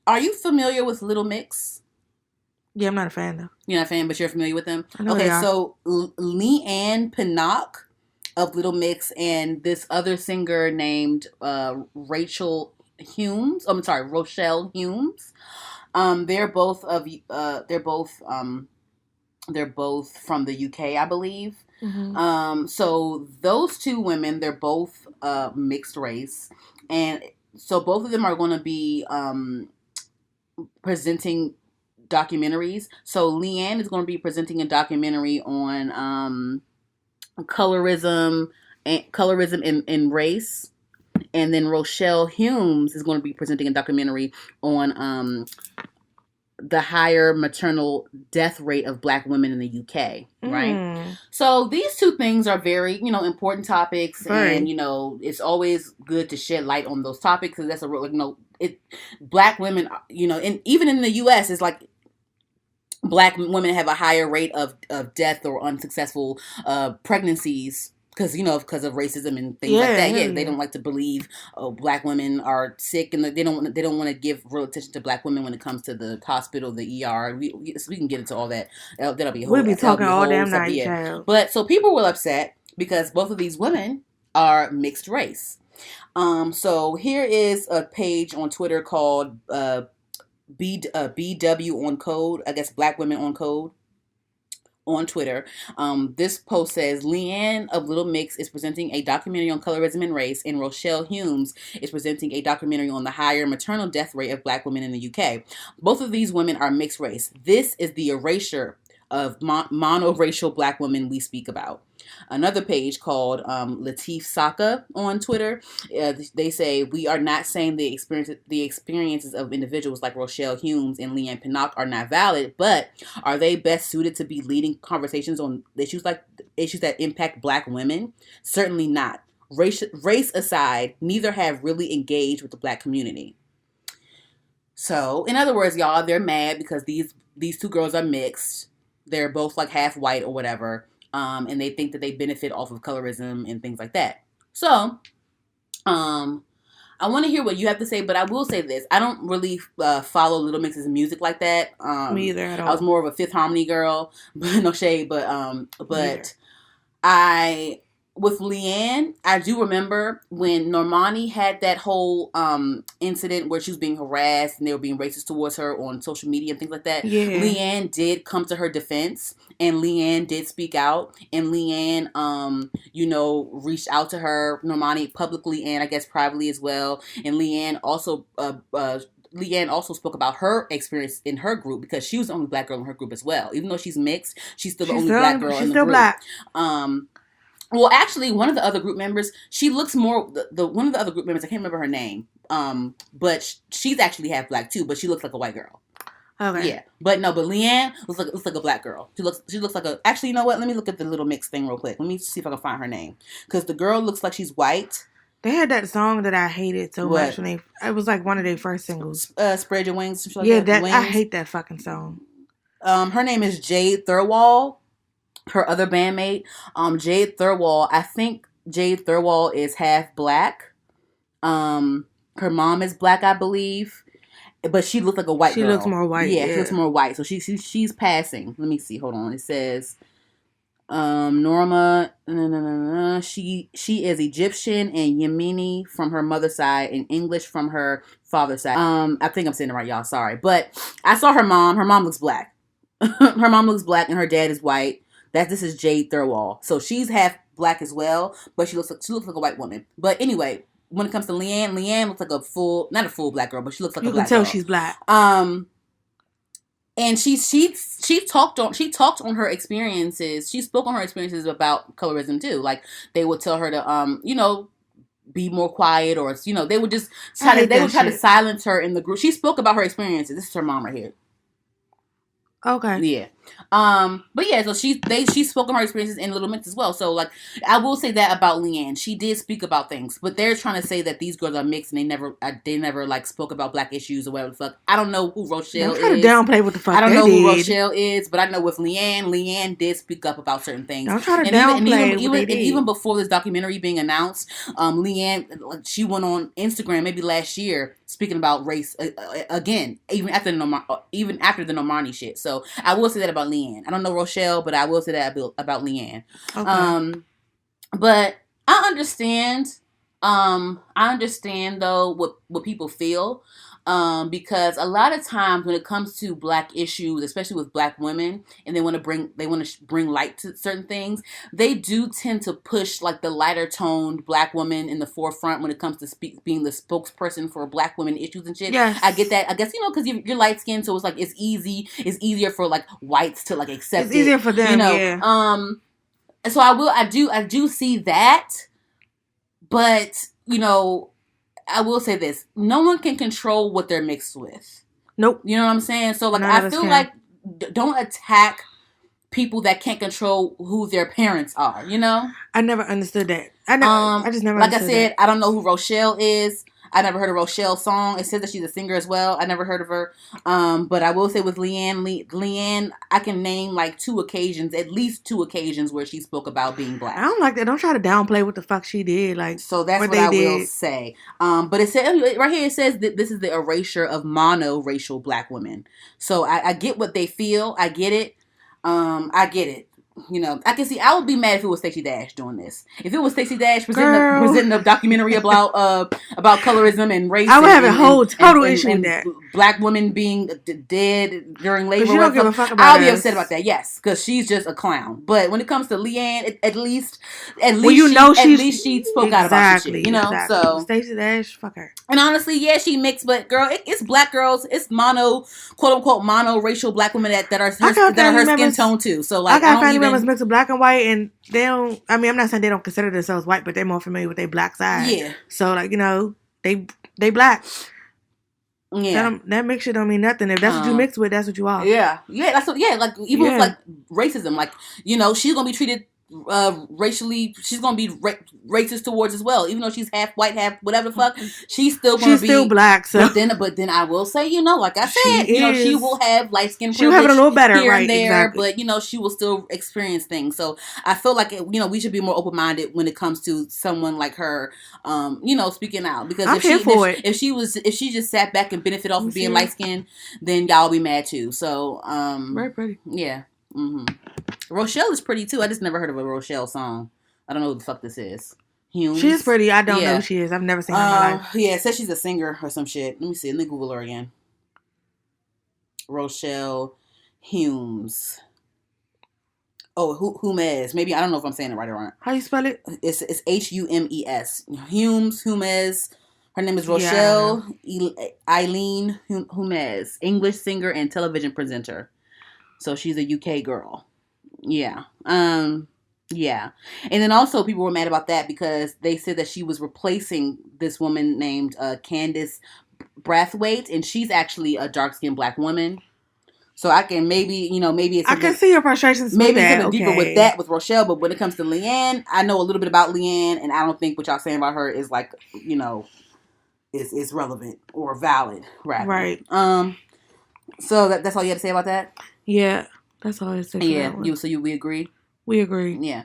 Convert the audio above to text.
Are you familiar with Little Mix? Yeah, I'm not a fan though. You're not a fan, but you're familiar with them? Okay, so Leigh-Anne Pinnock of Little Mix and this other singer named Rachel Humes. Oh, I'm sorry, Rochelle Humes. They're both from the UK, I believe. Mm-hmm. So those two women, they're both mixed race, and so both of them are going to be presenting documentaries. So Leigh-Anne is going to be presenting a documentary on colorism and race. And then Rochelle Humes is going to be presenting a documentary on the higher maternal death rate of Black women in the UK, right? So these two things are very, important topics, and it's always good to shed light on those topics because that's a real, Black women, and even in the US, it's like Black women have a higher rate of death or unsuccessful pregnancies because of racism and things like that. Yeah, they don't like to believe Black women are sick, and they don't want to give real attention to Black women when it comes to the hospital, the ER. We can get into all that. That'll be a whole. We'll be talking all damn night, child. But so people were upset because both of these women are mixed race. So here is a page on Twitter called BW on Code. I guess Black Women on Code. On Twitter. This post says Leigh-Anne of Little Mix is presenting a documentary on colorism and race, and Rochelle Humes is presenting a documentary on the higher maternal death rate of Black women in the UK. Both of these women are mixed race. This is the erasure of monoracial Black women we speak about. Another page called Latif Saka on Twitter. They say, we are not saying the experiences of individuals like Rochelle Humes and Leigh-Anne Pinnock are not valid, but are they best suited to be leading conversations on issues that impact Black women? Certainly not. Race aside, neither have really engaged with the Black community. So, in other words, y'all, they're mad because these two girls are mixed. They're both like half white or whatever. And they think that they benefit off of colorism and things like that. So, I want to hear what you have to say, but I will say this. I don't really follow Little Mix's music like that. Me either at all. I was more of a Fifth Harmony girl. No shade, but with Leigh-Anne, I do remember when Normani had that whole incident where she was being harassed and they were being racist towards her on social media and things like that. Yeah. Leigh-Anne did come to her defense, and Leigh-Anne did speak out, and Leigh-Anne, reached out to her, Normani, publicly and I guess privately as well. And Leigh-Anne also spoke about her experience in her group because she was the only Black girl in her group as well. Even though she's mixed, she's still the only Black girl in the group. She's still Black. Well, actually, one of the other group members, she looks more, one of the other group members, I can't remember her name, but she's actually half Black too, but she looks like a white girl. Okay. Yeah. But Leigh-Anne looks like a Black girl. She looks like a, actually, you know what? Let me look at the Little Mix thing real quick. Let me see if I can find her name. Because the girl looks like she's white. They had that song that I hated so much when it was like one of their first singles. Spread Your Wings. Like that. I hate that fucking song. Her name is Jade Thirlwall. Her other bandmate, Jade Thirlwall. I think Jade Thirlwall is half Black. Her mom is Black, I believe, but she looks like a white girl. She looks more white. Yeah, she looks more white. So she's passing. Let me see. Hold on. It says, Norma. She is Egyptian and Yemeni from her mother's side and English from her father's side. I think I'm saying it right, y'all. Sorry, but I saw her mom. Her mom looks Black. Her mom looks Black and her dad is white. This is Jade Thirlwall. So she's half Black as well, but she looks like a white woman. But anyway, when it comes to Leigh-Anne looks like not a full Black girl, but she looks like a Black girl. You can tell she's Black. And she talked on her experiences. She spoke on her experiences about colorism too. Like they would tell her to be more quiet, or they would just try to silence her in the group. She spoke about her experiences. This is her mom right here. Okay. Yeah. But yeah, so she spoke on her experiences in Little Mix as well. So like, I will say that about Leigh-Anne. She did speak about things, but they're trying to say that these girls are mixed and they never like spoke about black issues or whatever the fuck. I don't know who Rochelle is. Don't try to downplay what the fuck I don't they know did. who Rochelle is, but I know with Leigh-Anne did speak up about certain things. Don't try to downplay what they did. And even before this documentary being announced, Leigh-Anne, she went on Instagram maybe last year speaking about race again, even after the Normani shit. So I will say that about Leigh-Anne. I don't know Rochelle, but I will say that about Leigh-Anne. Okay. But I understand. I understand though what people feel. Because a lot of times when it comes to black issues, especially with black women, and they want to bring light to certain things, they do tend to push like the lighter toned black woman in the forefront when it comes to being the spokesperson for black women issues and shit. Yes. I get that. I guess, because you're light skinned, so it's like it's easier for like whites to like accept it. It's easier for them, yeah. So I do see that, but I will say this. No one can control what they're mixed with. Nope. You know what I'm saying? So, like, I feel like don't attack people that can't control who their parents are, I never understood that. I just never understood I said, that. I don't know who Rochelle is. I never heard of Rochelle's song. It says that she's a singer as well. I never heard of her. But I will say with Leigh-Anne, I can name like at least two occasions where she spoke about being black. I don't like that. Don't try to downplay what the fuck she did. Like, so that's what I will say. But it says right here, it says that this is the erasure of mono-racial black women. So I get what they feel. I get it. I get it. I can see. I would be mad if it was Stacey Dash doing this. If it was Stacey Dash presenting a documentary about colorism and race, I would have a whole total issue with that. Black women being dead during labor. She don't give a fuck about I'll be upset about that. Yes, because she's just a clown. But when it comes to Leigh-Anne, at least she spoke out about some shit. Exactly. So Stacey Dash, fuck her. And honestly, yeah, she mixed, but girl, it's black girls. It's quote unquote mono racial black women that are her skin tone too. So like, I got family members mixed with black and white, and they don't. I mean, I'm not saying they don't consider themselves white, but they're more familiar with their black side. Yeah. So like, they black. Yeah. That mixture don't mean nothing. If that's what you mix with, that's what you are. Yeah. Yeah. That's what. Yeah. Like even with like racism, like she's gonna be treated racially, she's gonna be racist towards as well, even though she's half white, half whatever the fuck. She's still black. So but then I will say, like I said, she will have light skin privilege. She'll have it a little better, here right? And there, exactly. But she will still experience things. So I feel like we should be more open minded when it comes to someone like her, speaking out. Because if she just sat back and benefit off of being light skinned, then y'all be mad too. So very pretty. Yeah. Mm-hmm. Rochelle is pretty too. I just never heard of a Rochelle song. I don't know who the fuck this is. Humes. She is pretty. I don't know who she is. I've never seen her in my life. Yeah, it says she's a singer or some shit. Let me see. Let me Google her again. Rochelle Humes. Oh, Humes. Maybe I don't know if I'm saying it right or wrong. How you spell it? It's Humes. Humes. Her name is Rochelle Eileen Humes. English singer and television presenter. So she's a UK girl. Yeah. Yeah. And then also people were mad about that because they said that she was replacing this woman named Candace Brathwaite, and she's actually a dark-skinned black woman. So I can maybe it's I can see your frustrations. Maybe it's something deeper with that with Rochelle, but when it comes to Leigh-Anne, I know a little bit about Leigh-Anne, and I don't think what y'all saying about her is like is relevant or valid. Right. So that's all you had to say about that? Yeah. That's all I had to say. Yeah. We agree? We agree. Yeah.